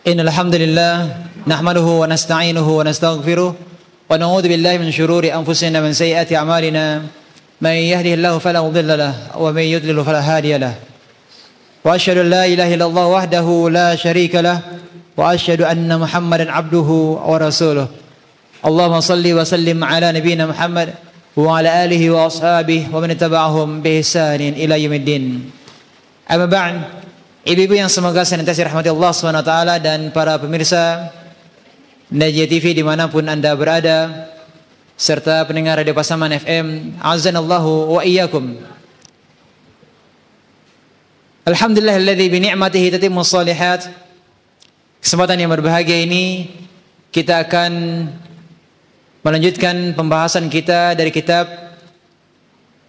Innal hamdalillah nahmaduhu wa nasta'inuhu wa nastaghfiruh wa na'udzu billahi min shururi anfusina wa min sayyiati a'malina may yahdihillahu fala mudilla lahu wa may yudlil fala hadiya lahu wa asyhadu an la ilaha illallah wahdahu la syarika lahu wa asyhadu anna Muhammadan abduhu wa rasuluh. Allahumma shalli wa sallim ala nabiyyina Muhammad wa ala alihi wa ashabihi wa man tabi'ahum bi ihsanin ila yaumiddin. Amma ba'd. Ibu-ibu yang semoga senantiasa dirahmati Allah SWT dan para pemirsa Najiyah TV dimanapun anda berada, serta pendengar Radio Pasaman FM, azanallahu wa iyyakum. Alhamdulillahilladzi bi ni'matihi tatimmu shalihat. Kesempatan yang berbahagia ini kita akan melanjutkan pembahasan kita dari kitab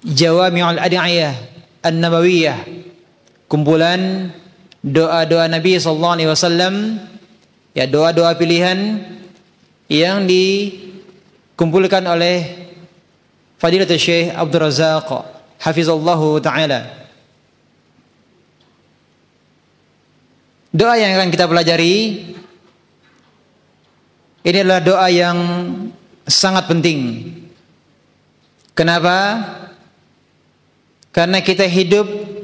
Jawami'ul Ad'iyah An-Nabawiyah, kumpulan doa-doa Nabi sallallahu alaihi wasallam, ya, doa-doa pilihan yang dikumpulkan oleh Fadilatul Syekh Abdul Razak hafizallahu taala. Doa yang akan kita pelajari ini adalah doa yang sangat penting. Kenapa? Karena kita hidup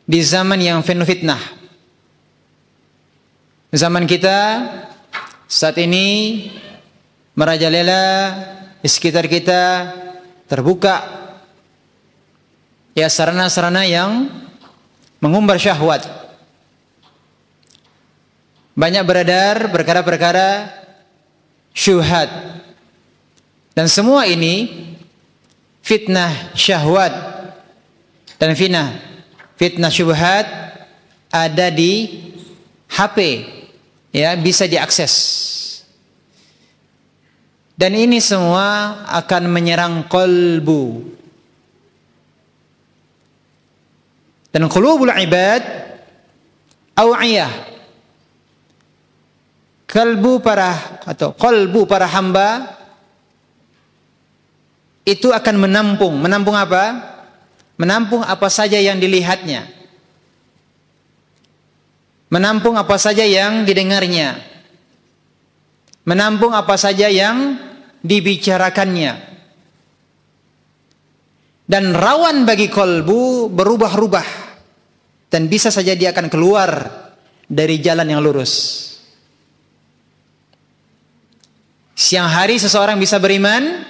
di zaman yang penuh fitnah. Zaman kita saat ini merajalela, di sekitar kita terbuka ya sarana-sarana yang mengumbar syahwat. Banyak beredar perkara-perkara syubhat. Dan semua ini fitnah syahwat dan fitnah syubhat ada di HP, ya, bisa diakses. Dan ini semua akan menyerang qalbu. Dan qulubul ibad aw'iyah. Qalbu para hamba itu akan menampung apa? Menampung apa saja yang dilihatnya, menampung apa saja yang didengarnya, menampung apa saja yang dibicarakannya. Dan rawan bagi kolbu berubah-ubah, dan bisa saja dia akan keluar dari jalan yang lurus. Siang hari seseorang bisa beriman,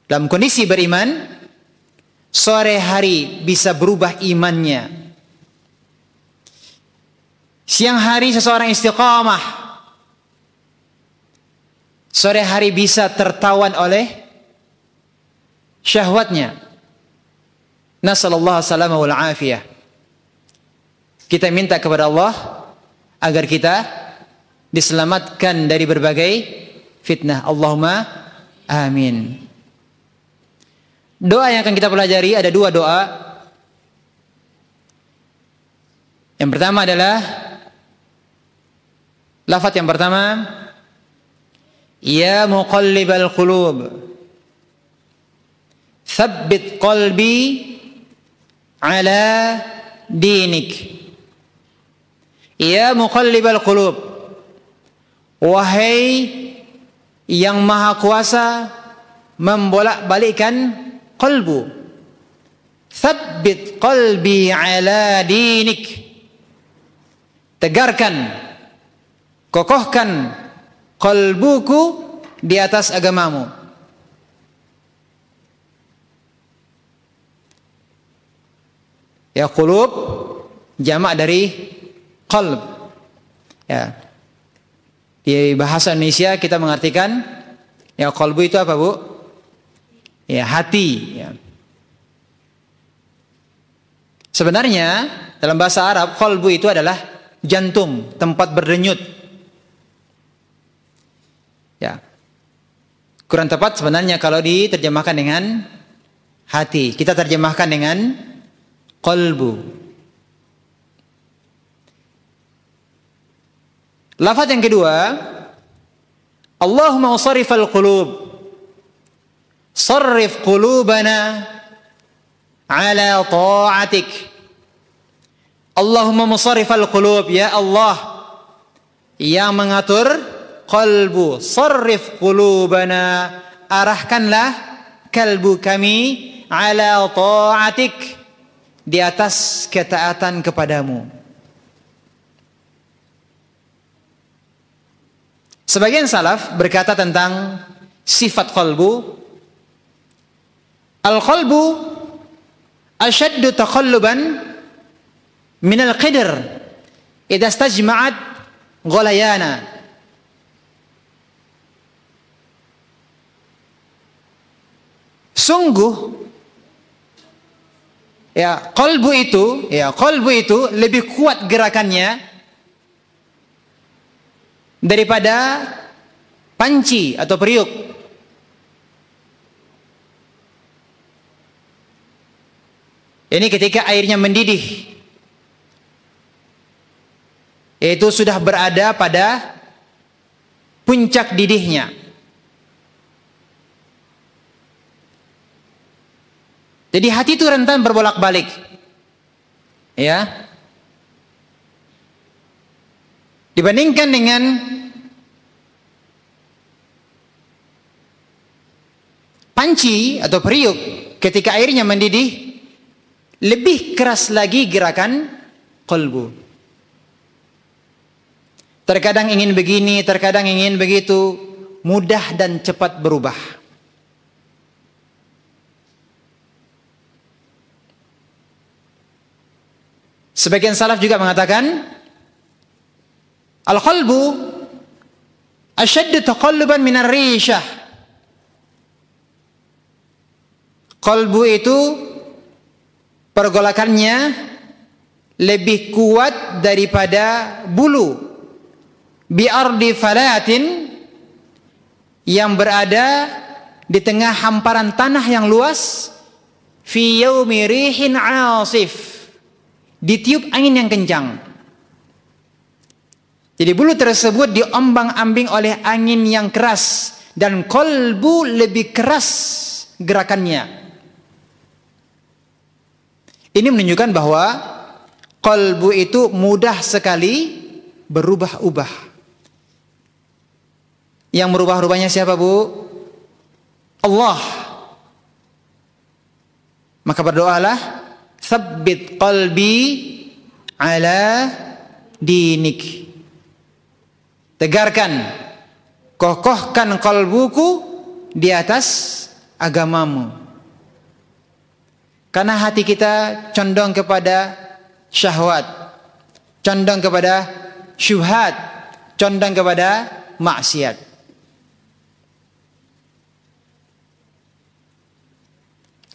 dalam kondisi beriman, sore hari bisa berubah imannya. Siang hari seseorang istiqamah, sore hari bisa tertawan oleh syahwatnya. Nasallallahu salama wal afiyah. Kita minta kepada Allah agar kita diselamatkan dari berbagai fitnah. Allahumma amin. Doa yang akan kita pelajari ada dua doa. Yang pertama adalah lafaz yang pertama, ya muqallibal qulub, tsabbit qalbi ala dinik. Ya muqallibal qulub, wahai yang maha kuasa membolak-balikkan qalbu, tsabbit qalbi ala dinik, tegarkan, kokohkan qalbuku di atas agamamu. Ya, qulub jamak dari qalb. Ya, di bahasa Indonesia kita mengartikan ya qalbu itu apa, Bu? Ya, hati, ya. Sebenarnya dalam bahasa Arab qalbu itu adalah jantung, tempat berdenyut. Ya. Kurang tepat sebenarnya kalau diterjemahkan dengan hati. Kita terjemahkan dengan qalbu. Lafaz yang kedua, Allahumma sharrifal qulub, sarrif qulubana ala ta'atik. Allahumma musarrifal qulub, ya Allah yang mengatur qalbu, sarrif qulubana, arahkanlah kalbu kami ala ta'atik, di atas ketaatan kepadamu. Sebagian salaf berkata tentang sifat qalbu, al-qalbu ashaddu taqalluban min al-qidr idza istajma'at ghalayana. Sungguh qalbu itu lebih kuat gerakannya daripada panci atau periuk. Ini ketika airnya mendidih, yaitu sudah berada pada puncak didihnya. Jadi hati itu rentan berbolak-balik, ya. Dibandingkan dengan panci atau periuk, ketika airnya mendidih, lebih keras lagi gerakan qalbu. Terkadang ingin begini, terkadang ingin begitu, mudah dan cepat berubah. Sebagian salaf juga mengatakan al-qalbu ashaddu taqalluban min ar-rishah. Qalbu itu pergolakannya lebih kuat daripada bulu bi ardi falatin, yang berada di tengah hamparan tanah yang luas, fi yaumi rihin asif, ditiup angin yang kencang. Jadi bulu tersebut diombang-ambing oleh angin yang keras, dan qalbu lebih keras gerakannya. Ini menunjukkan bahwa qalbu itu mudah sekali berubah-ubah. Yang merubah-rubahnya siapa, Bu? Allah. Maka berdoalah, tsabbit qalbi ala dinik. Tegarkan, kokohkan qalbuku di atas agamamu. Karena hati kita condong kepada syahwat, condong kepada syubhat, condong kepada maksiat.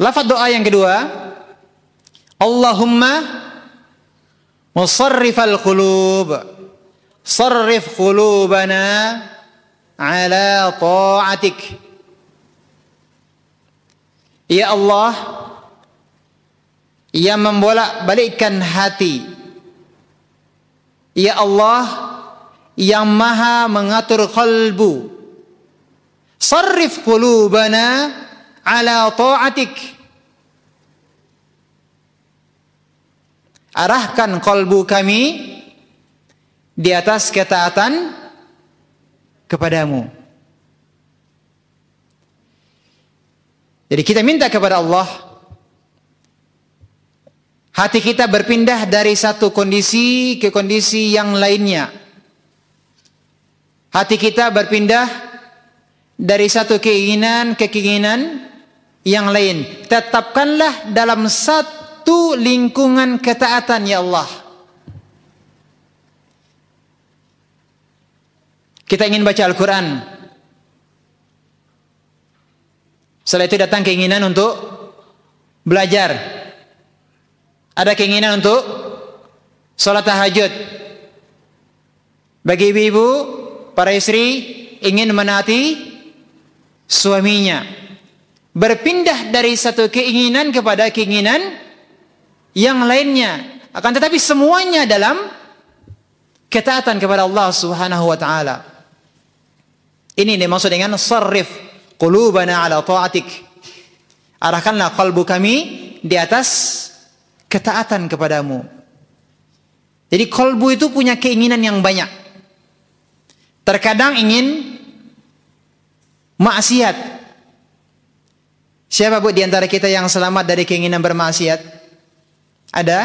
Lafaz doa yang kedua, Allahumma musarrifal qulub, sarrif qulubana ala ta'atik. Ya Allah, yang membolak-balikkan hati, ya Allah yang maha mengatur qalbu, sarrif qulubana ala ta'atik, arahkan qalbu kami di atas ketaatan kepadamu. Jadi kita minta kepada Allah, hati kita berpindah dari satu kondisi ke kondisi yang lainnya. Hati kita berpindah dari satu keinginan ke keinginan yang lain. Tetapkanlah dalam satu lingkungan ketaatan, ya Allah. Kita ingin baca Al-Quran, setelah itu datang keinginan untuk belajar, ada keinginan untuk sholat tahajud. Bagi ibu-ibu, para istri ingin menaati suaminya, berpindah dari satu keinginan kepada keinginan yang lainnya, akan tetapi semuanya dalam ketaatan kepada Allah Subhanahu wa taala. Ini dimaksud dengan sarrif qulubana ala ta'atik. Arahkanlah qalbu kami di atas ketaatan kepadamu. Jadi kolbu itu punya keinginan yang banyak. Terkadang ingin maksiat. Siapa bu di antara kita yang selamat dari keinginan bermaksiat? Ada?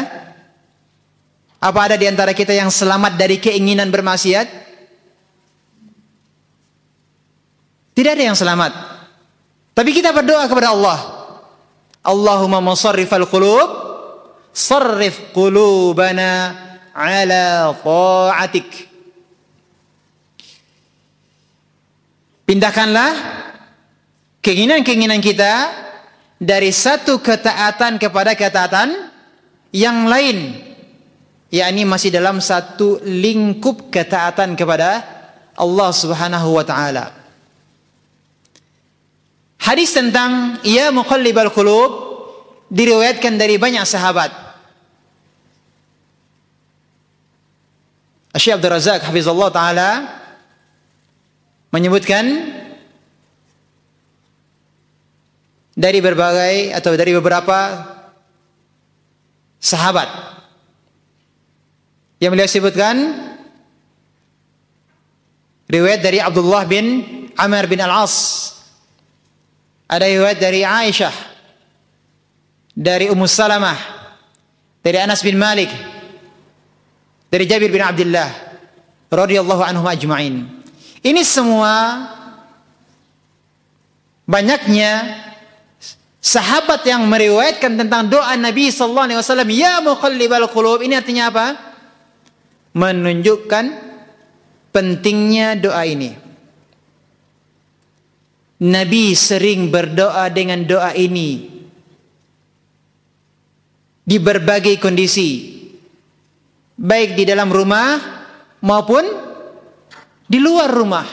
Apa ada di antara kita yang selamat dari keinginan bermaksiat? Tidak ada yang selamat. Tapi kita berdoa kepada Allah. Allahumma musarrifal qulub, sarrif qulubana ala ta'atik. Pindahkanlah keinginan-keinginan kita dari satu ketaatan kepada ketaatan yang lain, yakni masih dalam satu lingkup ketaatan kepada Allah Subhanahu wa taala. Hadis tentang ya muqallibal qulub diriwayatkan dari banyak sahabat. Syekh Abdul Razak hafizallahu taala menyebutkan dari berbagai atau dari beberapa sahabat yang beliau sebutkan riwayat dari Abdullah bin Amr bin Al-As, ada riwayat dari Aisyah, dari Ummu Salamah, dari Anas bin Malik, dari Jabir bin Abdullah radhiyallahu anhum ajma'in. Ini semua banyaknya sahabat yang meriwayatkan tentang doa Nabi sallallahu alaihi wasallam ya muqallibal qulub. Ini artinya apa? Menunjukkan pentingnya doa ini. Nabi sering berdoa dengan doa ini di berbagai kondisi, baik di dalam rumah maupun di luar rumah.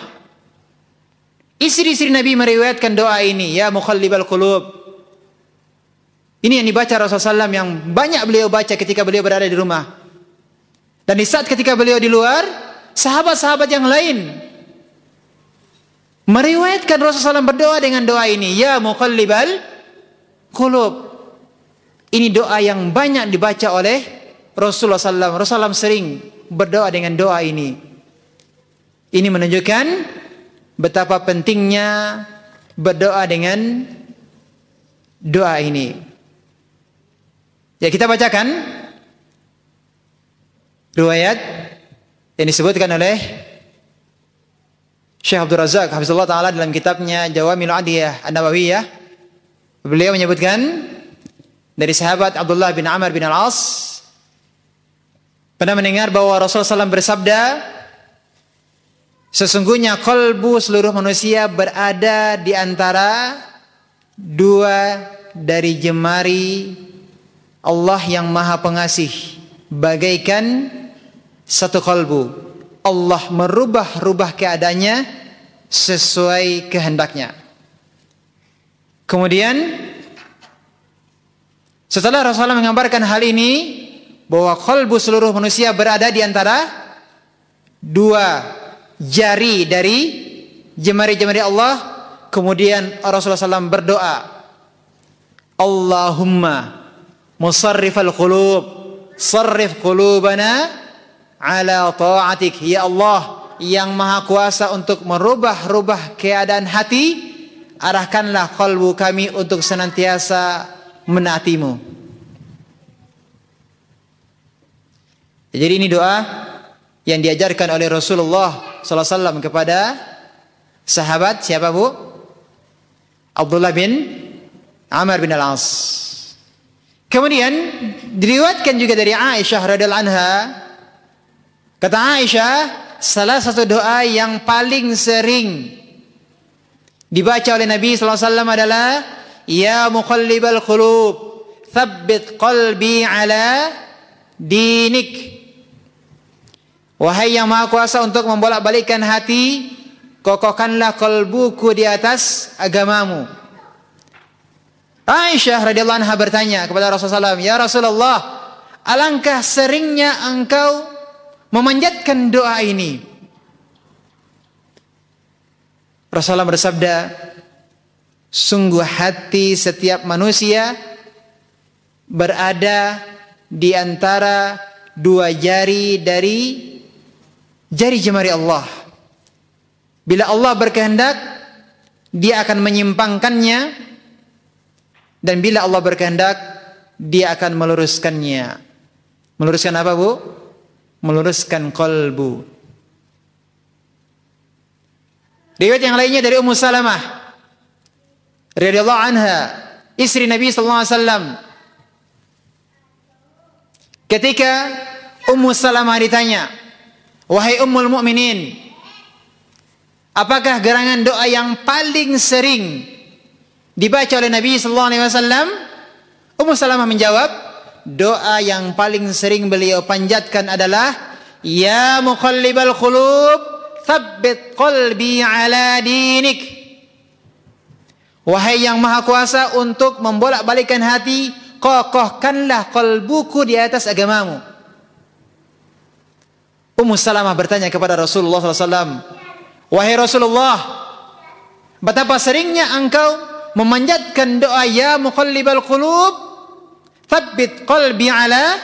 Istri-istri Nabi meriwayatkan doa ini, ya muqallibal qulub. Ini yang dibaca Rasulullah SAW, yang banyak beliau baca ketika beliau berada di rumah. Dan di saat ketika beliau di luar, sahabat-sahabat yang lain meriwayatkan Rasulullah SAW berdoa dengan doa ini, ya muqallibal qulub. Ini doa yang banyak dibaca oleh Rasulullah SAW. Rasulullah SAW sering berdoa dengan doa ini. Ini menunjukkan betapa pentingnya berdoa dengan doa ini. Ya, kita bacakan riwayat yang disebutkan oleh Syekh Abdul Razak hafizallahu taala dalam kitabnya Jawamil Adiyah An-Nawawiyah. Beliau menyebutkan dari sahabat Abdullah bin Amr bin Al-As pernah mendengar bahwa Rasulullah SAW bersabda, sesungguhnya kalbu seluruh manusia berada di antara dua dari jemari Allah yang Maha Pengasih, bagaikan satu kalbu. Allah merubah-rubah keadaannya sesuai kehendaknya. Kemudian setelah Rasulullah mengabarkan hal ini, bahwa kalbu seluruh manusia berada di antara dua jari dari jemari-jemari Allah, kemudian Rasulullah SAW berdoa, Allahumma musarrifal qulub, sarrif qulubana ala ta'atik. Ya Allah yang maha kuasa untuk merubah-rubah keadaan hati, arahkanlah kalbu kami untuk senantiasa menaatimu. Jadi ini doa yang diajarkan oleh Rasulullah SAW kepada sahabat siapa bu? Abdullah bin Amr bin Al-As. Kemudian diriwayatkan juga dari Aisyah radhiyallahu anha. Kata Aisyah, salah satu doa yang paling sering dibaca oleh Nabi SAW adalah ya muqallibal qulub, tsabbit qalbi ala dinik. Wahai yang maha kuasa untuk membolak-balikkan hati, kokohkanlah kalbuku di atas agamamu. Aisyah radhiyallahu anha bertanya kepada Rasulullah SAW, ya Rasulullah, alangkah seringnya engkau memanjatkan doa ini. Rasulullah bersabda, sungguh hati setiap manusia berada di antara dua jari dari jari jemari Allah. Bila Allah berkehendak, Dia akan menyimpangkannya, dan bila Allah berkehendak, Dia akan meluruskannya. Meluruskan apa, Bu? Meluruskan qalbu. Riwayat yang lainnya dari Ummu Salamah radhiyallahu anha, istri Nabi sallallahu alaihi wasallam. Ketika Ummu Salamah ditanya, "Wahai Ummul Mukminin, apakah gerangan doa yang paling sering dibaca oleh Nabi sallallahu alaihi wasallam?" Ummu Salamah menjawab, doa yang paling sering beliau panjatkan adalah, "Ya muqallibal qulub, tsabbit qalbi ala dinik." Wahai yang maha kuasa untuk membolak-balikkan hati, kokohkanlah kalbuku di atas agamamu. Ummu Salamah bertanya kepada Rasulullah SAW, "Wahai Rasulullah, betapa seringnya engkau memanjatkan doa ya muqallibal qulub, tsabbit qalbi ala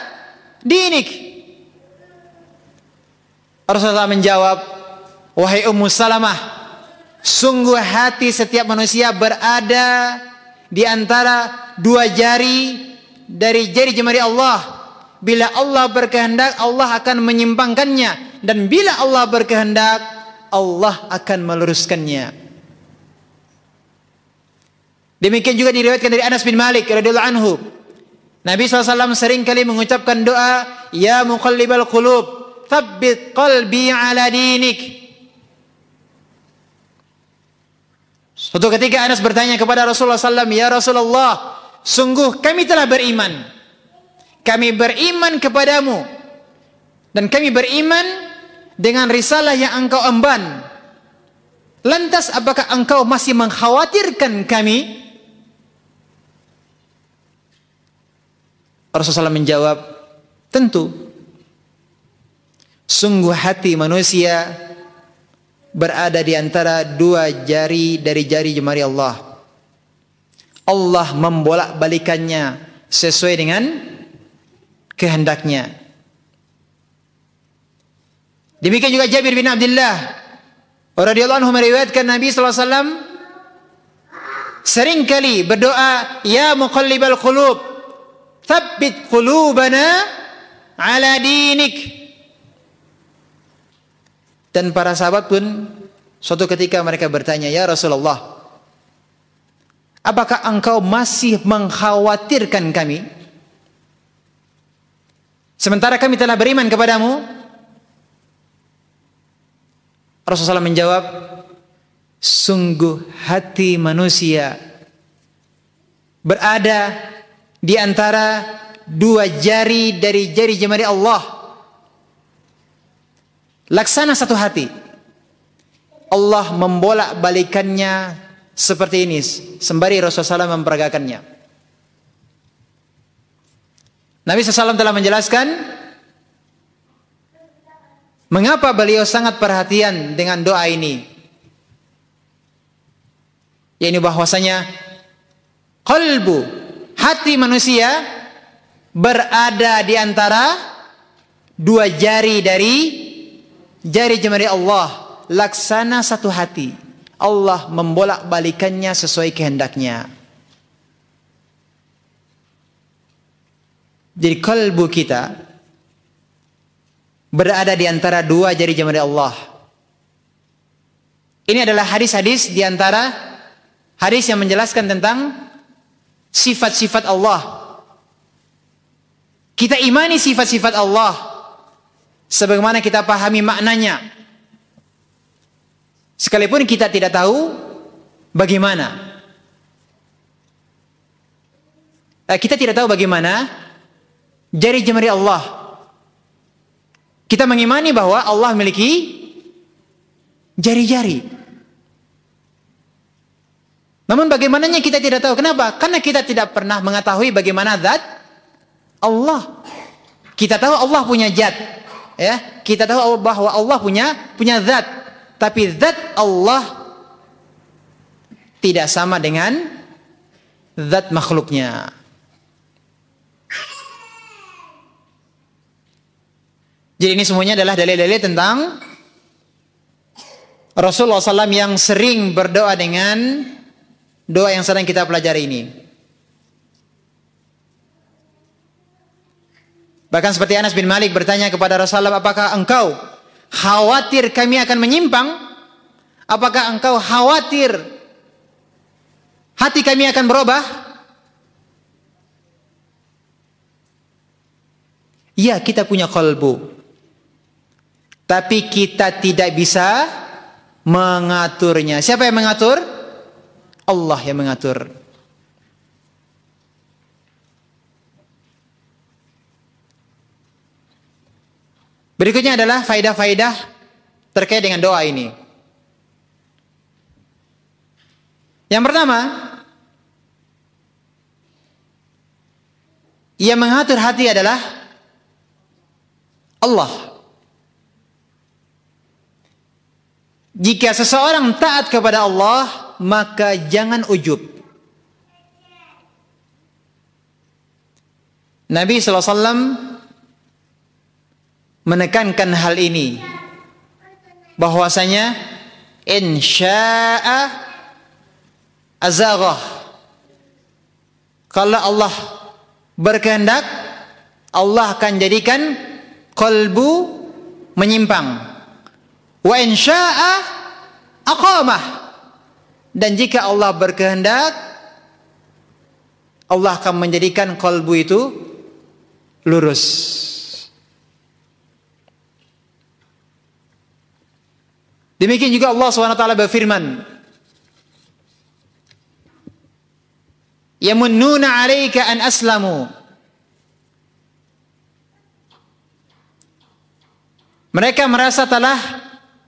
dinik." Rasulullah menjawab, "Wahai Ummu Salamah, sungguh hati setiap manusia berada di antara dua jari dari jari jemari Allah. Bila Allah berkehendak, Allah akan menyimpangkannya, dan bila Allah berkehendak, Allah akan meluruskannya." Demikian juga diriwayatkan dari Anas bin Malik radhiyallahu anhu, Nabi SAW sering kali mengucapkan doa ya muqallibal qulub, tsabbit qalbi ala dinik. Suatu ketika Anas bertanya kepada Rasulullah SAW, "Ya Rasulullah, sungguh kami telah beriman. Kami beriman kepadamu, dan kami beriman dengan risalah yang engkau emban. Lantas apakah engkau masih mengkhawatirkan kami?" Rasulullah SAW menjawab, "Tentu. Sungguh hati manusia berada di antara dua jari dari jari jemari Allah. Allah membolak-balikannya sesuai dengan kehendaknya." Demikian juga Jabir bin Abdullah radhiyallahu anhu meriwayatkan Nabi sallallahu alaihi wasallam sering kali berdoa ya muqallibal qulub, tsabbit qulubana ala dinik. Dan para sahabat pun suatu ketika mereka bertanya, "Ya Rasulullah, apakah engkau masih mengkhawatirkan kami, sementara kami telah beriman kepadamu?" Rasulullah SAW menjawab, "Sungguh hati manusia berada di antara dua jari dari jari jemari Allah. Laksana satu hati. Allah membolak-balikannya seperti ini." Sembari Rasulullah SAW memperagakannya. Nabi SAW telah menjelaskan mengapa beliau sangat perhatian dengan doa ini, yaitu bahwasanya qalbu, hati manusia berada di antara dua jari dari jari jemari Allah. Laksana satu hati. Allah membolak-balikannya sesuai kehendaknya. Jadi kalbu kita berada di antara dua jari jemari Allah. Ini adalah hadis-hadis di antara hadis yang menjelaskan tentang sifat-sifat Allah. Kita imani sifat-sifat Allah sebagaimana kita pahami maknanya, sekalipun kita tidak tahu bagaimana. Kita tidak tahu bagaimana jari jemari Allah. Kita mengimani bahwa Allah memiliki jari-jari. Namun bagaimananya kita tidak tahu. Kenapa? Karena kita tidak pernah mengetahui bagaimana zat Allah. Kita tahu Allah punya zat. Ya, kita tahu bahwa Allah punya zat, tapi zat Allah tidak sama dengan zat makhluknya. Jadi ini semuanya adalah dalil-dalil tentang Rasulullah SAW yang sering berdoa dengan doa yang sedang kita pelajari ini. Bahkan seperti Anas bin Malik bertanya kepada Rasulullah, apakah engkau khawatir kami akan menyimpang? Apakah engkau khawatir hati kami akan berubah? Ya, kita punya qalbu, tapi kita tidak bisa mengaturnya. Siapa yang mengatur? Allah yang mengatur. Berikutnya adalah faidah-faidah terkait dengan doa ini. Yang pertama, yang mengatur hati adalah Allah. Jika seseorang taat kepada Allah, maka jangan ujub. Nabi SAW menekankan hal ini, bahwasanya insya'a azaghah. Kalau Allah berkehendak, Allah akan jadikan qalbu menyimpang. Wa insya'a aqamah. Dan jika Allah berkehendak, Allah akan menjadikan qalbu itu lurus. Demikian juga Allah SWT berfirman, yamunnuna 'alaika an aslamu. Mereka merasa telah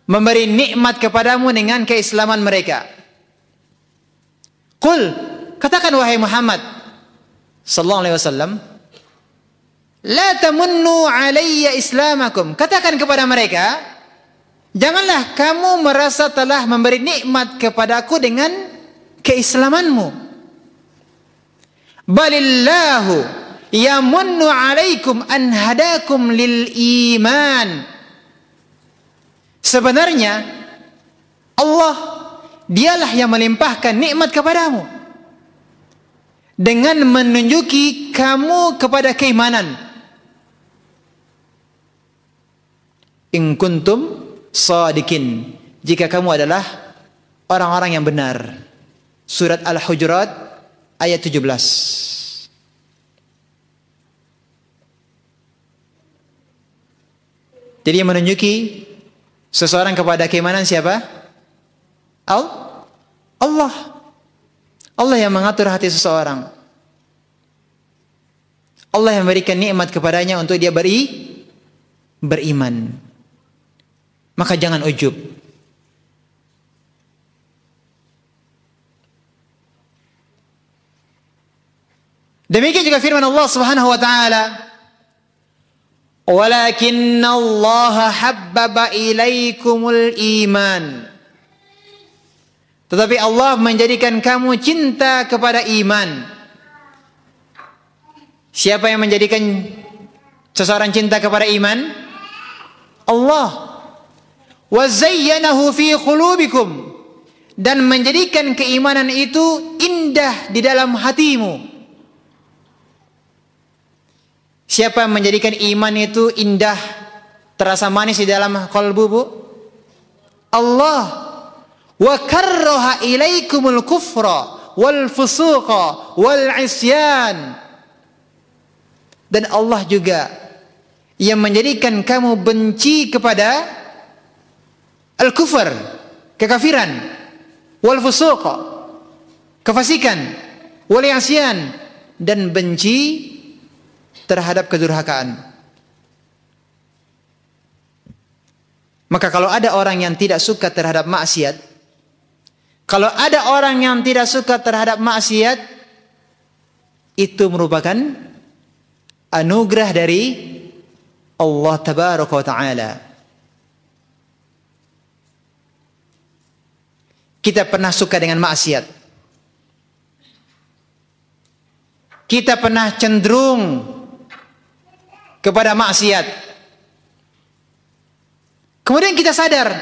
memberi nikmat kepadamu dengan keislaman mereka. Qul, katakan wahai Muhammad sallallahu alaihi wasallam, la tamunnu 'alayya islamakum. Katakan kepada mereka, janganlah kamu merasa telah memberi nikmat kepadaku dengan keislamanmu. Balillahu yamunnu 'alaikum an hadakum lil iman. Sebenarnya Allah dialah yang melimpahkan nikmat kepadamu dengan menunjuki kamu kepada keimanan. In kuntum shadiqin, jika kamu adalah orang-orang yang benar. Surat Al-Hujurat ayat 17. Jadi yang menunjuki seseorang kepada keimanan siapa? Allah. Allah yang mengatur hati seseorang. Allah yang memberikan nikmat kepadanya untuk dia beriman. Maka jangan ujub. Demikian juga firman Allah Subhanahu wa taala, walakinna Allah habbaba ilaikumul iman. Tetapi Allah menjadikan kamu cinta kepada iman. Siapa yang menjadikan seseorang cinta kepada iman? Allah. Wa zayyanahu fi qulubikum, dan menjadikan keimanan itu indah di dalam hatimu. Siapa yang menjadikan iman itu indah, terasa manis di dalam qalbu, Bu? Allah. Wa karraha ilaikumul kufra wal fusuqa wal isyan. Dan Allah juga yang menjadikan kamu benci kepada al-kufr, kekafiran, wal fusuqa, kefasikan, wal isyan, dan benci terhadap kedurhakaan. Maka kalau ada orang yang tidak suka terhadap maksiat, kalau ada orang yang tidak suka terhadap maksiat, itu merupakan anugerah dari Allah Tabaraka wa Ta'ala. Kita pernah suka dengan maksiat. Kita pernah cenderung kepada maksiat. Kemudian kita sadar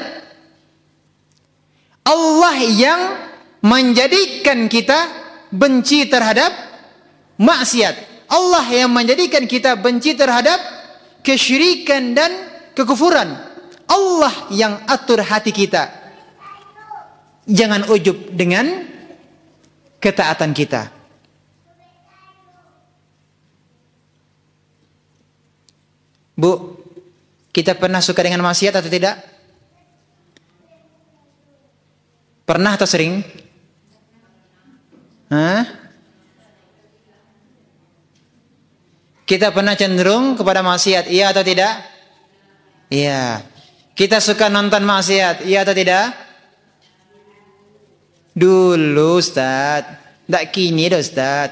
Allah yang menjadikan kita benci terhadap maksiat. Allah yang menjadikan kita benci terhadap kesyirikan dan kekufuran. Allah yang atur hati kita. Jangan ujub dengan ketaatan kita. Bu, kita pernah suka dengan maksiat atau tidak? Pernah atau sering? Hah? Kita pernah cenderung kepada maksiat, iya atau tidak? Iya. Kita suka nonton maksiat, iya atau tidak? Dulu Ustaz, tidak kini dah Ustaz.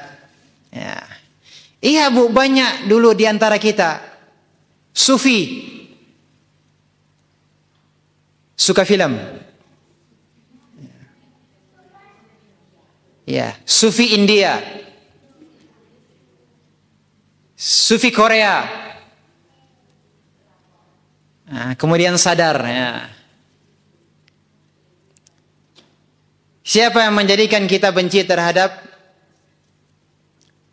Ya. Iya Bu, banyak dulu di antara kita Sufi, suka film. Ya, Sufi India, Sufi Korea. Nah, kemudian sadar ya. Siapa yang menjadikan kita benci terhadap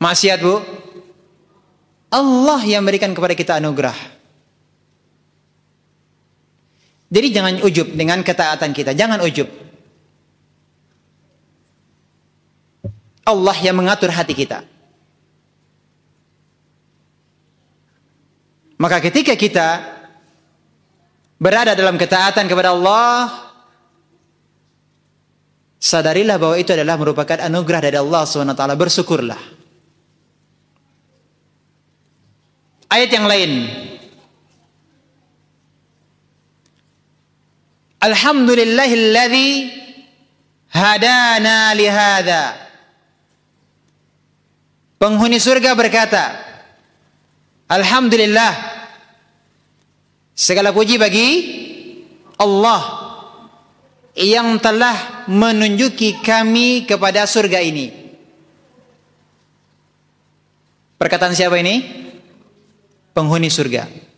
maksiat, Bu? Allah yang berikan kepada kita anugerah. Jadi jangan ujub dengan ketaatan kita. Jangan ujub. Allah yang mengatur hati kita. Maka ketika kita berada dalam ketaatan kepada Allah, sadarilah bahwa itu adalah merupakan anugerah dari Allah SWT. Bersyukurlah. Ayat yang lain. Alhamdulillahilladzi hadana lihada. Penghuni surga berkata, Alhamdulillah, segala puji bagi Allah yang telah menunjuki kami kepada surga ini. Perkataan siapa ini? Penghuni surga.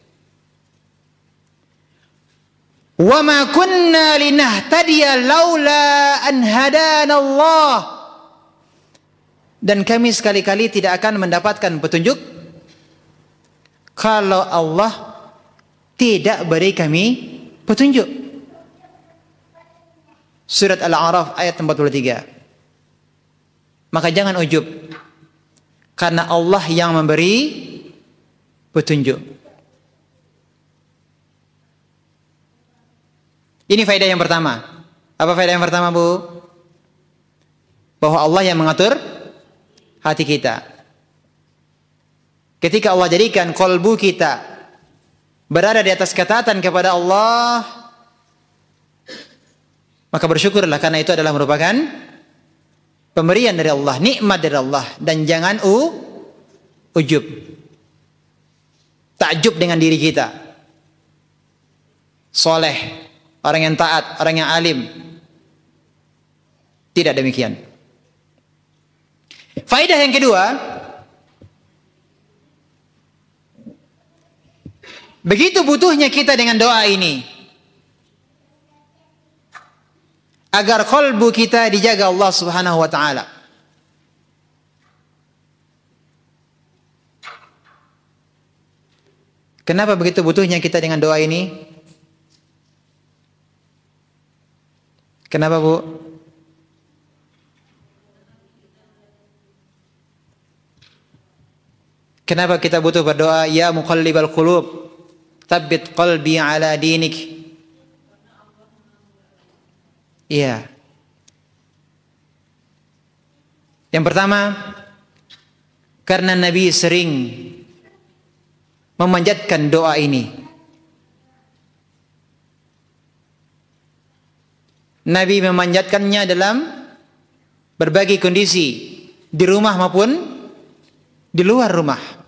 Wa ma kunna linahtadiya laula an hadana Allah. Dan kami sekali-kali tidak akan mendapatkan petunjuk kalau Allah tidak beri kami petunjuk. Surat Al-A'raf ayat 43. Maka jangan ujub, karena Allah yang memberi petunjuk. Ini faedah yang pertama. Apa faedah yang pertama, Bu? Bahwa Allah yang mengatur hati kita. Ketika Allah jadikan kolbu kita berada di atas ketaatan kepada Allah, maka bersyukurlah, karena itu adalah merupakan pemberian dari Allah, nikmat dari Allah. Dan jangan ujub, takjub dengan diri kita. Soleh, orang yang taat, orang yang alim. Tidak demikian. Faedah yang kedua, begitu butuhnya kita dengan doa ini, agar kalbu kita dijaga Allah Subhanahu wa ta'ala. Kenapa begitu butuhnya kita dengan doa ini? Kenapa, Bu? Kenapa kita butuh berdoa? Ya muqallibal qulub, tsabbit qalbi ala dinik. Iya. Yang pertama, karena Nabi sering memanjatkan doa ini. Nabi memanjatkannya dalam berbagai kondisi, di rumah maupun di luar rumah.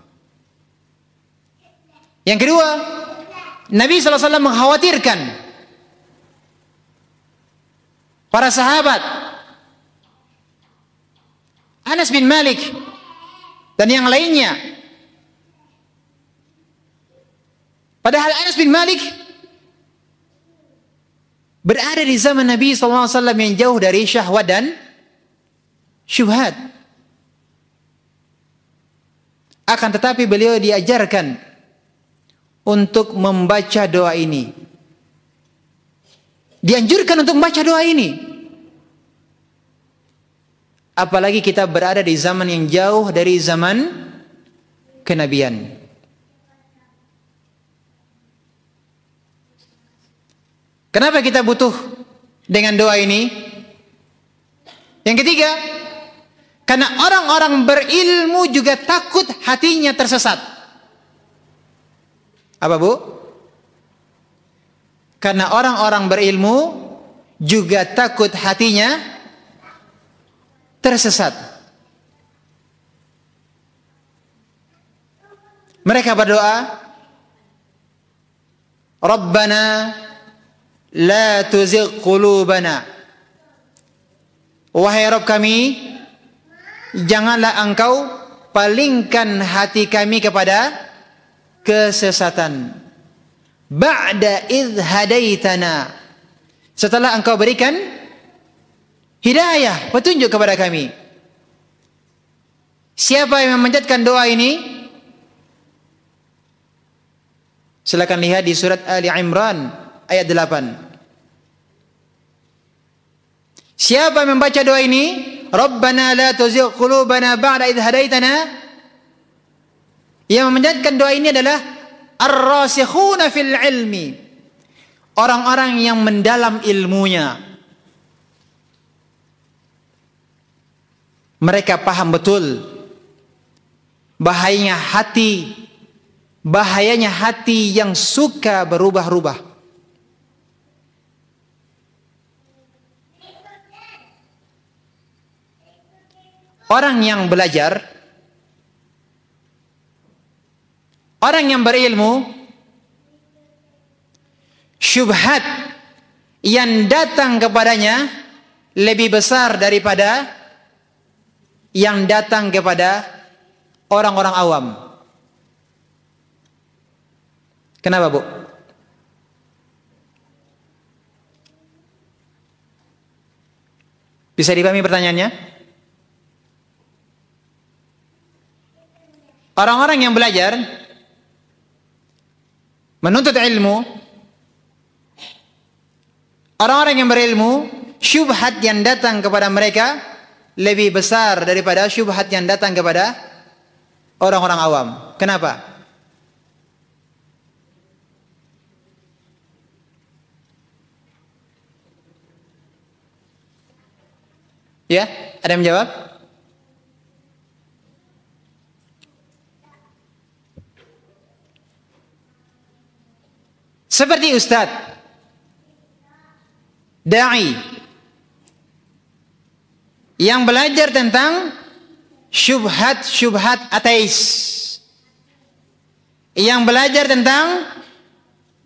Yang kedua, Nabi SAW mengkhawatirkan para sahabat, Anas bin Malik dan yang lainnya. Padahal Anas bin Malik berada di zaman Nabi SAW yang jauh dari syahwat dan syubhat. Akan tetapi beliau diajarkan untuk membaca doa ini. Dianjurkan untuk membaca doa ini. Apalagi kita berada di zaman yang jauh dari zaman kenabian. Kenapa kita butuh dengan doa ini? Yang ketiga, karena orang-orang berilmu juga takut hatinya tersesat. Apa bu? Karena orang-orang berilmu juga takut hatinya tersesat. Mereka berdoa, Rabbana la tuzigh qulubana. Wahai Rabb kami, janganlah engkau palingkan hati kami kepada kesesatan. Ba'da idh hadaitana. Setelah engkau berikan hidayah, petunjuk kepada kami. Siapa yang memanjatkan doa ini? Silakan lihat di surat Ali Imran ayat 8. Siapa yang membaca doa ini? Rabbana la tuzigh qulubana ba'da idh hadaitana. Yang memanjatkan doa ini adalah ar-rasikhuna fil ilmi. Orang-orang yang mendalam ilmunya. Mereka paham betul bahayanya hati yang suka berubah-ubah. Orang yang belajar, orang yang berilmu, syubhat yang datang kepadanya lebih besar daripada yang datang kepada orang-orang awam. Kenapa bu? Bisa dipahami pertanyaannya? Orang-orang yang belajar, menuntut ilmu, orang-orang yang berilmu, syubhat yang datang kepada mereka lebih besar daripada syubhat yang datang kepada orang-orang awam. Kenapa? Ya, ada yang menjawab? Seperti ustadz, da'i yang belajar tentang syubhat ateis, yang belajar tentang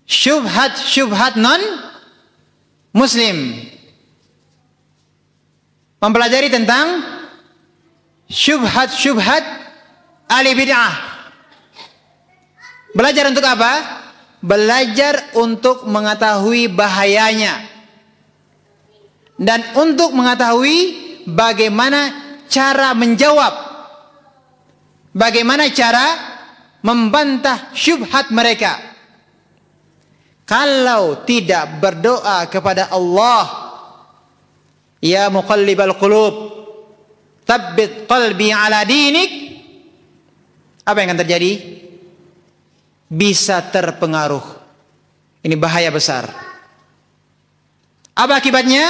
syubhat non muslim, mempelajari tentang syubhat ahli bid'ah. Belajar untuk apa? Belajar untuk mengetahui bahayanya dan untuk mengetahui bagaimana cara menjawab, bagaimana cara membantah syubhat mereka. Kalau tidak berdoa kepada Allah, ya muqallibal qulub, tsabbit qalbi ala dinik, apa yang akan terjadi? Bisa terpengaruh. Ini bahaya besar. Apa akibatnya?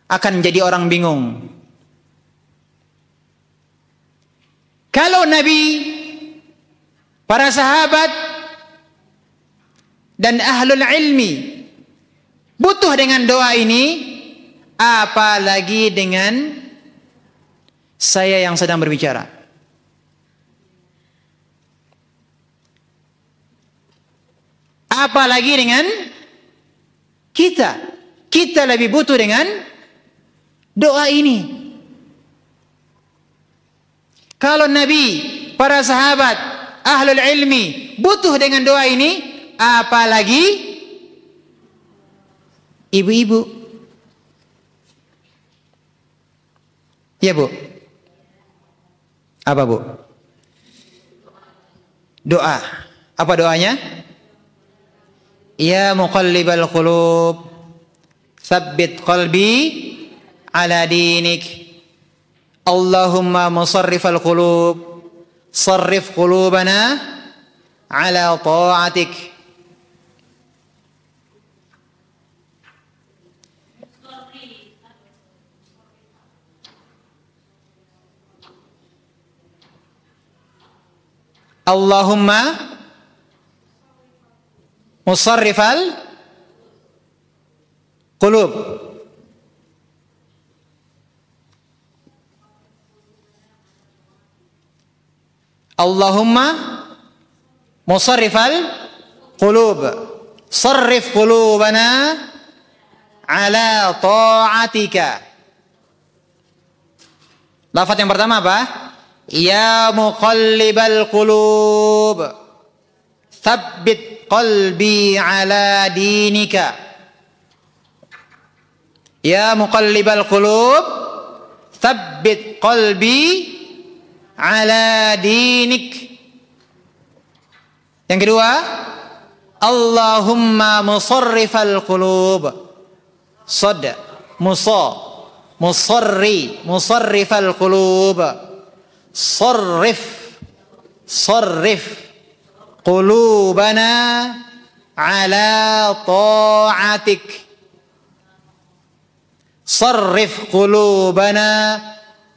Akan menjadi orang bingung. Kalau Nabi, para sahabat dan ahlul ilmi butuh dengan doa ini, apalagi dengan saya yang sedang berbicara. Apalagi dengan kita lebih butuh dengan doa ini. Kalau Nabi, para sahabat, ahlul ilmi butuh dengan doa ini, apalagi Ibu-ibu. Ya Bu. Apa Bu? Doa. Apa doanya? Ya muqallibal qulub, tsabbit qalbi ala dinik. Allahumma musarrifal qulub, sarrif qulubana ala ta'atik. Allahumma musarrifal qulub. Allahumma musarrifal qulub, sarrif qulubana ala ta'atika. Lafaz yang pertama apa? Ya muqallibal qulub, tsabbit qalbi ala dinika. Ya muqallibal qulub, tsabbit qalbi ala dinik. Yang kedua, Allahumma musarrifal qulub, sad musa musarri musarrifal qulub, sarrif qulubana ala ta'atik. Sarrif qulubana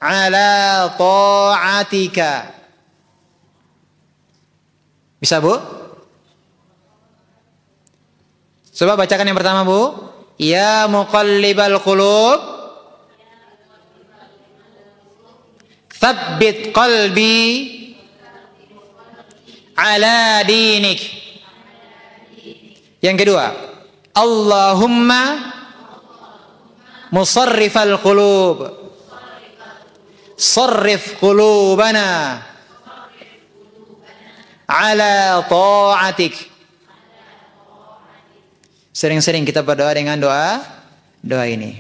ala ta'atika. Bisa Bu? Coba bacakan yang pertama Bu. Ya muqallibal qulub, tsabbit qalbi ala dinik. Yang kedua, Allahumma musarrifal qulub, sarrif qulubana ala ta'atik. Sering-sering kita berdoa dengan doa ini.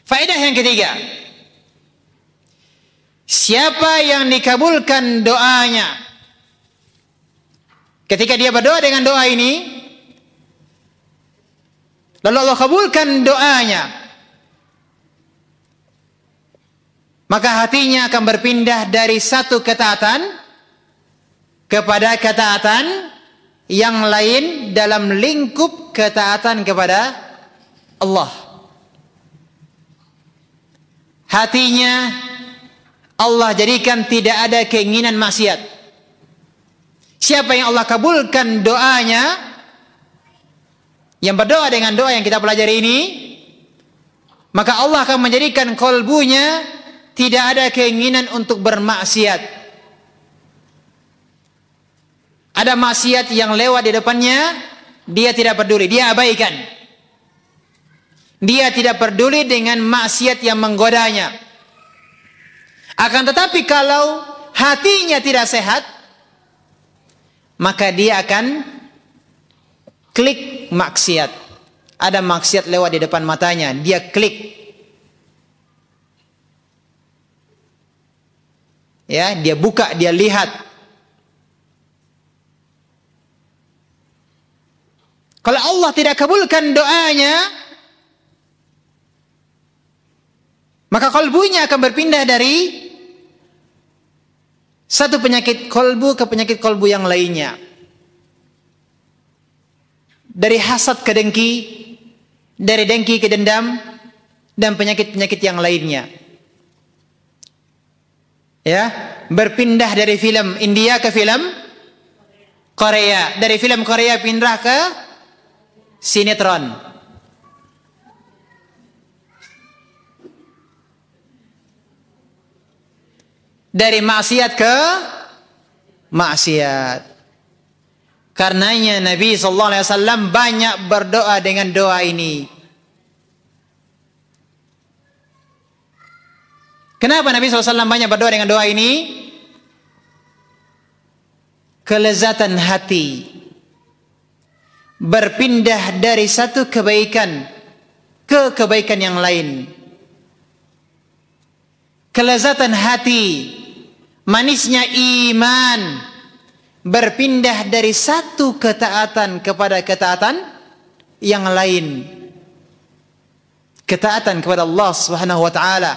Faedah yang ketiga, siapa yang dikabulkan doanya, ketika dia berdoa dengan doa ini, lalu Allah kabulkan doanya, maka hatinya akan berpindah dari satu ketaatan kepada ketaatan yang lain dalam lingkup ketaatan kepada Allah. Hatinya Allah jadikan tidak ada keinginan maksiat. Siapa yang Allah kabulkan doanya, yang berdoa dengan doa yang kita pelajari ini, maka Allah akan menjadikan kolbunya tidak ada keinginan untuk bermaksiat. Ada maksiat yang lewat di depannya, dia tidak peduli, dia abaikan. Dia tidak peduli dengan maksiat yang menggodanya. Akan tetapi kalau hatinya tidak sehat, maka dia akan klik maksiat. Ada maksiat lewat di depan matanya, dia klik. Ya, dia buka, dia lihat. Kalau Allah tidak kabulkan doanya, maka kolbunya akan berpindah dari satu penyakit kolbu ke penyakit kolbu yang lainnya. Dari hasad ke dengki, dari dengki ke dendam, dan penyakit-penyakit yang lainnya. Ya, berpindah dari film India ke film Korea, dari film Korea pindah ke sinetron. Dari maksiat ke maksiat. Karenanya Nabi SAW banyak berdoa dengan doa ini. Kenapa Nabi SAW banyak berdoa dengan doa ini? Kelezatan hati berpindah dari satu kebaikan ke kebaikan yang lain. Kelezatan hati, manisnya iman berpindah dari satu ketaatan kepada ketaatan yang lain. Ketaatan kepada Allah Subhanahu wa taala,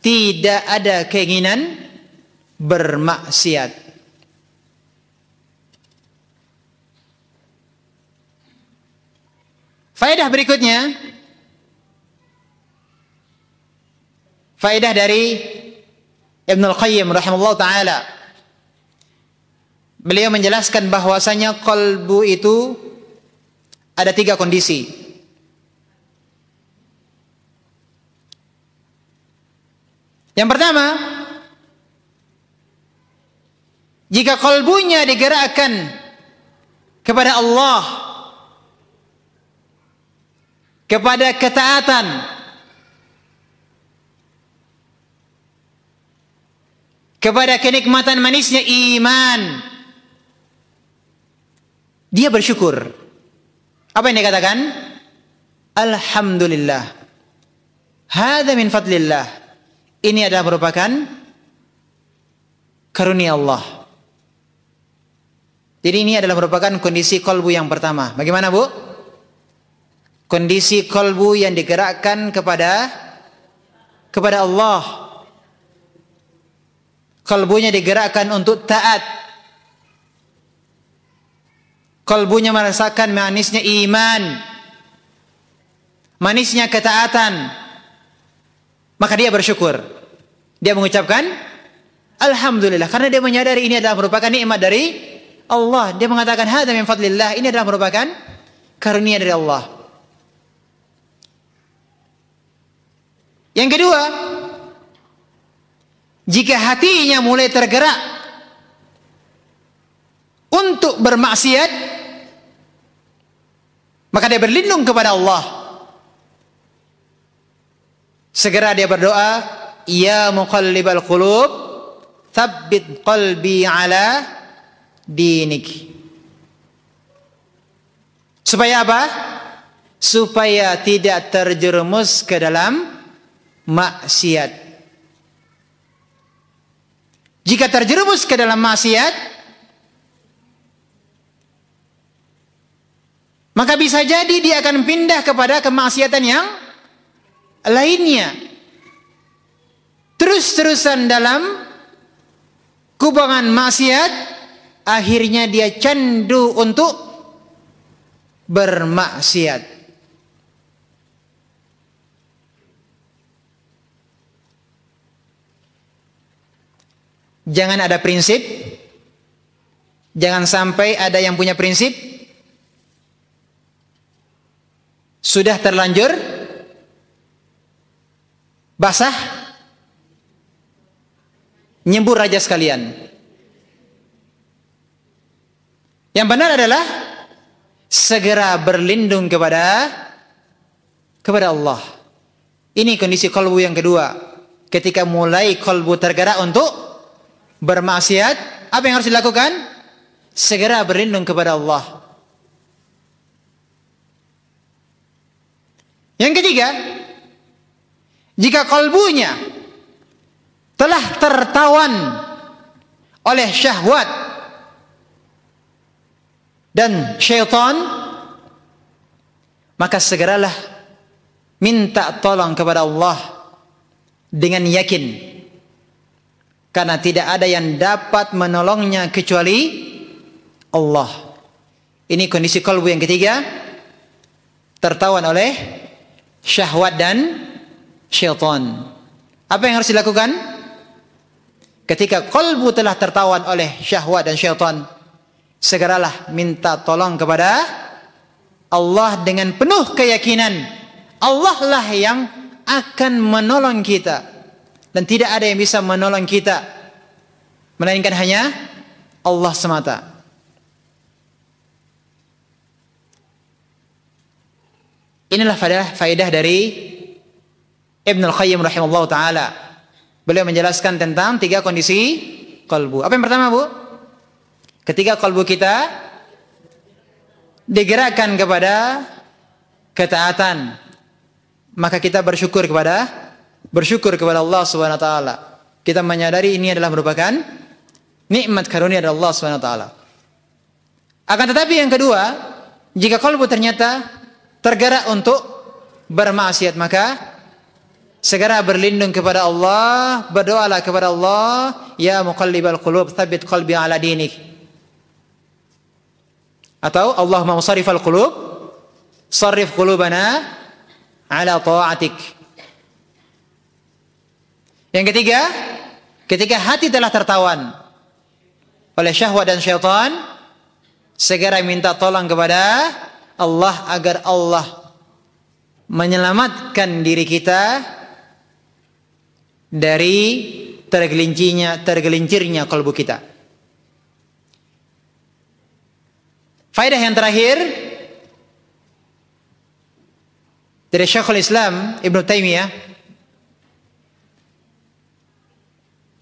tidak ada keinginan bermaksiat. Faedah berikutnya, faedah dari Ibnul Qayyim rahimahullah ta'ala. Beliau menjelaskan bahwasanya qalbu itu ada 3 kondisi. Yang pertama, jika qalbunya digerakkan kepada Allah, kepada ketaatan, kepada kenikmatan manisnya iman, dia bersyukur. Apa yang dikatakan? Alhamdulillah. Hadza min fadlillah. Ini adalah merupakan karunia Allah. Jadi ini adalah merupakan kondisi qalbu yang pertama. Bagaimana, Bu? Kondisi qalbu yang digerakkan kepada Allah. Qalbunya digerakkan untuk taat. Qalbunya merasakan manisnya iman, manisnya ketaatan, maka dia bersyukur. Dia mengucapkan alhamdulillah, karena dia menyadari ini adalah merupakan nikmat dari Allah. Dia mengatakan hadza min fadlillah, ini adalah merupakan karunia dari Allah. Yang kedua, jika hatinya mulai tergerak untuk bermaksiat, maka dia berlindung kepada Allah. Segera dia berdoa, ya muqallibal qulub, tsabbit qalbi ala dinik. Supaya apa? Supaya tidak terjerumus ke dalam maksiat. Jika terjerumus ke dalam maksiat, maka bisa jadi dia akan pindah kepada kemaksiatan yang lainnya. Terus-terusan dalam kubangan maksiat, akhirnya dia candu untuk bermaksiat. Jangan ada prinsip, jangan sampai ada yang punya prinsip sudah terlanjur basah, nyembur raja sekalian. Yang benar adalah segera berlindung kepada Allah. Ini kondisi qalbu yang kedua. Ketika mulai qalbu tergerak untuk bermaksiat, apa yang harus dilakukan? Segera berlindung kepada Allah. Yang ketiga, jika kalbunya telah tertawan oleh syahwat dan syaitan, maka segeralah minta tolong kepada Allah dengan yakin, karena tidak ada yang dapat menolongnya kecuali Allah. Ini kondisi kalbu yang ketiga, tertawan oleh syahwat dan syaitan. Apa yang harus dilakukan? Ketika kalbu telah tertawan oleh syahwat dan syaitan, segeralah minta tolong kepada Allah dengan penuh keyakinan Allah lah yang akan menolong kita, dan tidak ada yang bisa menolong kita melainkan hanya Allah semata. Inilah faedah dari Ibnul Qayyim rahimahullah ta'ala. Beliau menjelaskan tentang 3 kondisi kalbu. Apa yang pertama, Bu? Ketika kalbu kita digerakkan kepada ketaatan, maka kita bersyukur kepada Allah Subhanahu wa taala. Kita menyadari ini adalah merupakan nikmat karunia dari Allah Subhanahu wa taala. Akan tetapi yang kedua, jika kalbu ternyata tergerak untuk bermaksiat, maka segera berlindung kepada Allah, berdoalah kepada Allah, ya muqallibal qulub, tsabbit qalbi ala dinik. Atau Allahumma musarrifal qulub, sarrif qulubana ala ta'atik. Yang ketiga, ketika hati telah tertawan oleh syahwat dan syaitan, segera minta tolong kepada Allah agar Allah menyelamatkan diri kita dari tergelincirnya kalbu kita. Faedah yang terakhir dari Syekhul Islam Ibnu Taimiyah,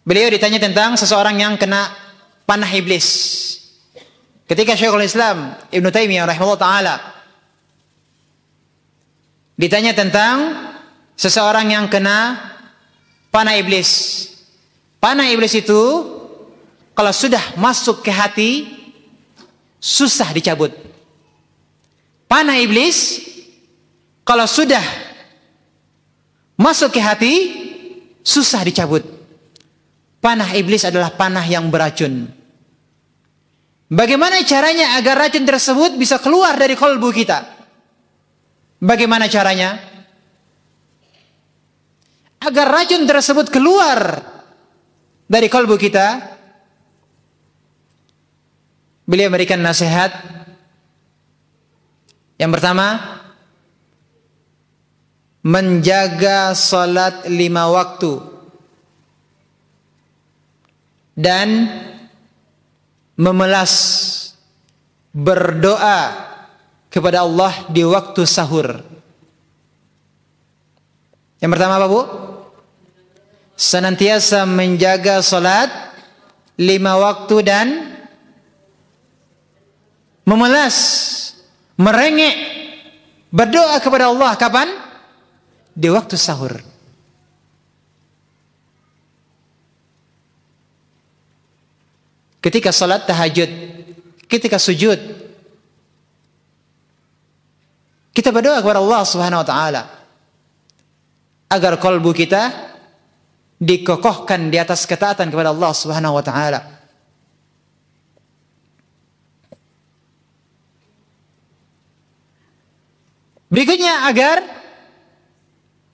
beliau ditanya tentang seseorang yang kena panah iblis. Ketika Syekhul Islam Ibnu Taimiyah rahimahullah taala ditanya tentang seseorang yang kena panah iblis. Panah iblis itu kalau sudah masuk ke hati susah dicabut. Panah iblis kalau sudah masuk ke hati susah dicabut. Panah iblis adalah panah yang beracun. Bagaimana caranya agar racun tersebut bisa keluar dari kalbu kita? Bagaimana caranya? Agar racun tersebut keluar dari kalbu kita, beliau memberikan nasihat. Yang pertama, menjaga salat 5 waktu dan memelas berdoa kepada Allah di waktu sahur. Yang pertama apa, Bu? Senantiasa menjaga salat 5 waktu dan memelas, merengek berdoa kepada Allah kapan? Di waktu sahur. Ketika salat tahajud, ketika sujud, kita berdoa kepada Allah Subhanahu wa taala agar kalbu kita dikokohkan di atas ketaatan kepada Allah Subhanahu wa taala. Berikutnya, agar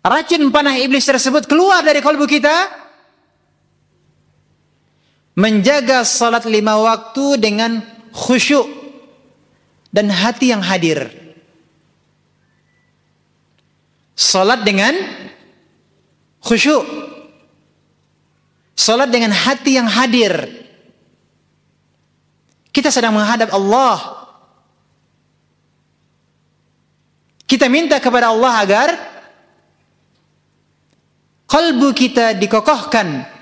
racun panah iblis tersebut keluar dari kalbu kita, menjaga salat 5 waktu dengan khusyuk dan hati yang hadir. Salat dengan khusyuk, salat dengan hati yang hadir. Kita sedang menghadap Allah. Kita minta kepada Allah agar kalbu kita dikokohkan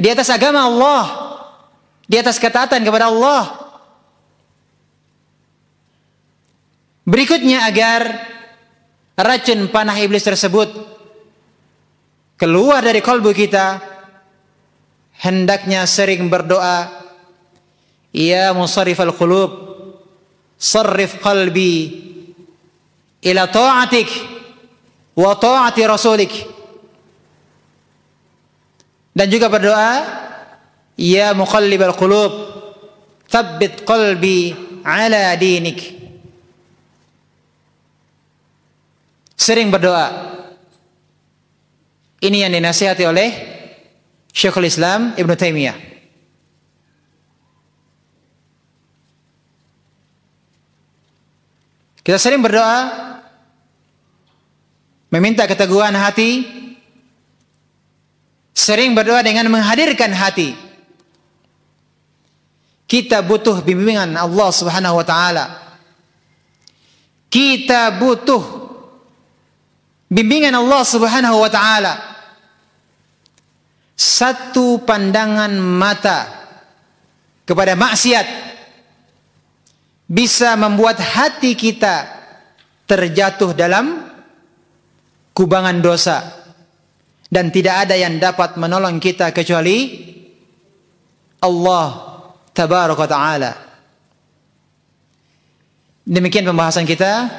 di atas agama Allah, di atas ketaatan kepada Allah. Berikutnya, agar racun panah iblis tersebut keluar dari kalbu kita, hendaknya sering berdoa, ya musarrifal qulub, sarrif qalbi ila ta'atik wa ta'ati rasulik. Dan juga berdoa, ya muqallibal qulub, tsabbit qalbi ala dinik. Sering berdoa. Ini yang dinasihati oleh Syekhul Islam Ibnu Taimiyah. Kita sering berdoa, meminta keteguhan hati, sering berdoa dengan menghadirkan hati. Kita butuh bimbingan Allah Subhanahu wa taala. Kita butuh bimbingan Allah Subhanahu wa taala. Satu pandangan mata kepada maksiat bisa membuat hati kita terjatuh dalam kubangan dosa, dan tidak ada yang dapat menolong kita kecuali Allah tabaraka ta'ala. Demikian pembahasan kita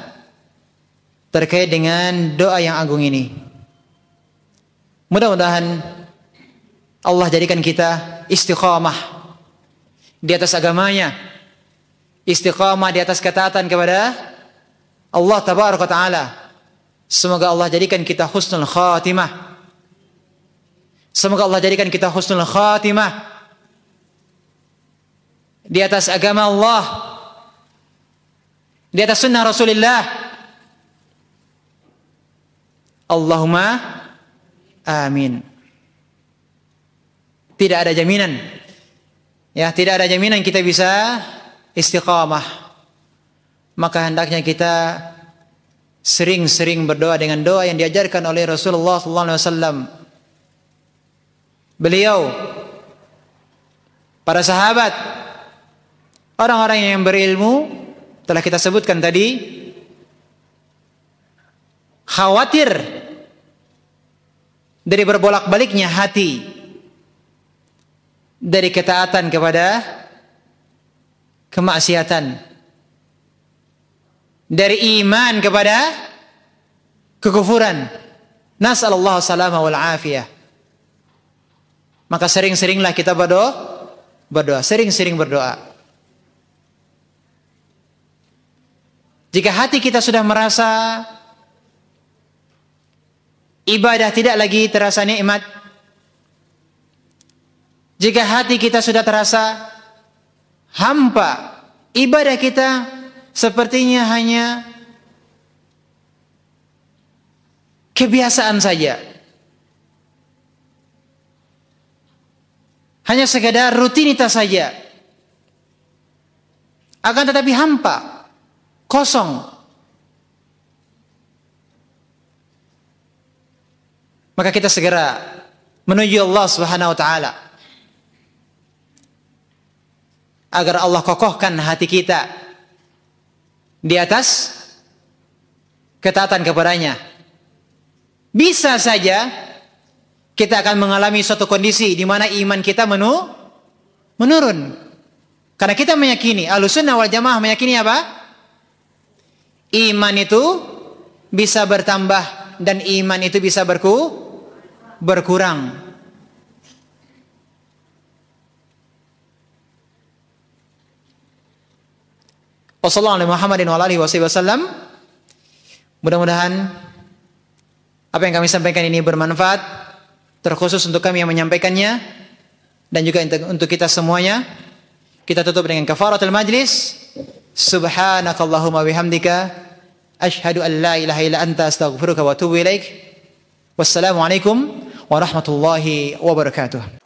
terkait dengan doa yang agung ini. Mudah-mudahan Allah jadikan kita istiqamah di atas agamanya, istiqamah di atas ketaatan kepada Allah tabaraka ta'ala. Semoga Allah jadikan kita husnul khatimah. Semoga Allah jadikan kita husnul khatimah di atas agama Allah, di atas sunnah Rasulullah. Allahumma amin. Tidak ada jaminan, ya, tidak ada jaminan kita bisa istiqamah. Maka hendaknya kita sering-sering berdoa dengan doa yang diajarkan oleh Rasulullah SAW. Beliau, para sahabat, orang-orang yang berilmu, telah kita sebutkan tadi, khawatir dari berbolak-baliknya hati dari ketaatan kepada kemaksiatan, dari iman kepada kekufuran. Nas'alullah salama wal afiyah. Maka sering-seringlah kita berdoa, sering-sering berdoa. Jika hati kita sudah merasa ibadah tidak lagi terasa nikmat, jika hati kita sudah terasa hampa, ibadah kita sepertinya hanya kebiasaan saja, hanya sekedar rutinitas saja, akan tetapi hampa, kosong, maka kita segera menuju Allah Subhanahu wa taala agar Allah kokohkan hati kita di atas ketaatan kepadanya. Bisa saja kita akan mengalami suatu kondisi di mana iman kita menurun. Karena kita meyakini, Ahlussunnah wal Jamaah meyakini apa? Iman itu bisa bertambah dan iman itu bisa berkurang. Wassalamualaikum warahmatullahi wabarakatuh. Mudah-mudahan apa yang kami sampaikan ini bermanfaat, terkhusus untuk kami yang menyampaikannya dan juga untuk kita semuanya. Kita tutup dengan kafaratul majlis. Subhanakallahumma bihamdika asyhadu an la ilaha illa anta astaghfiruka wa atubu ilaik. Wassalamualaikum warahmatullahi wabarakatuh.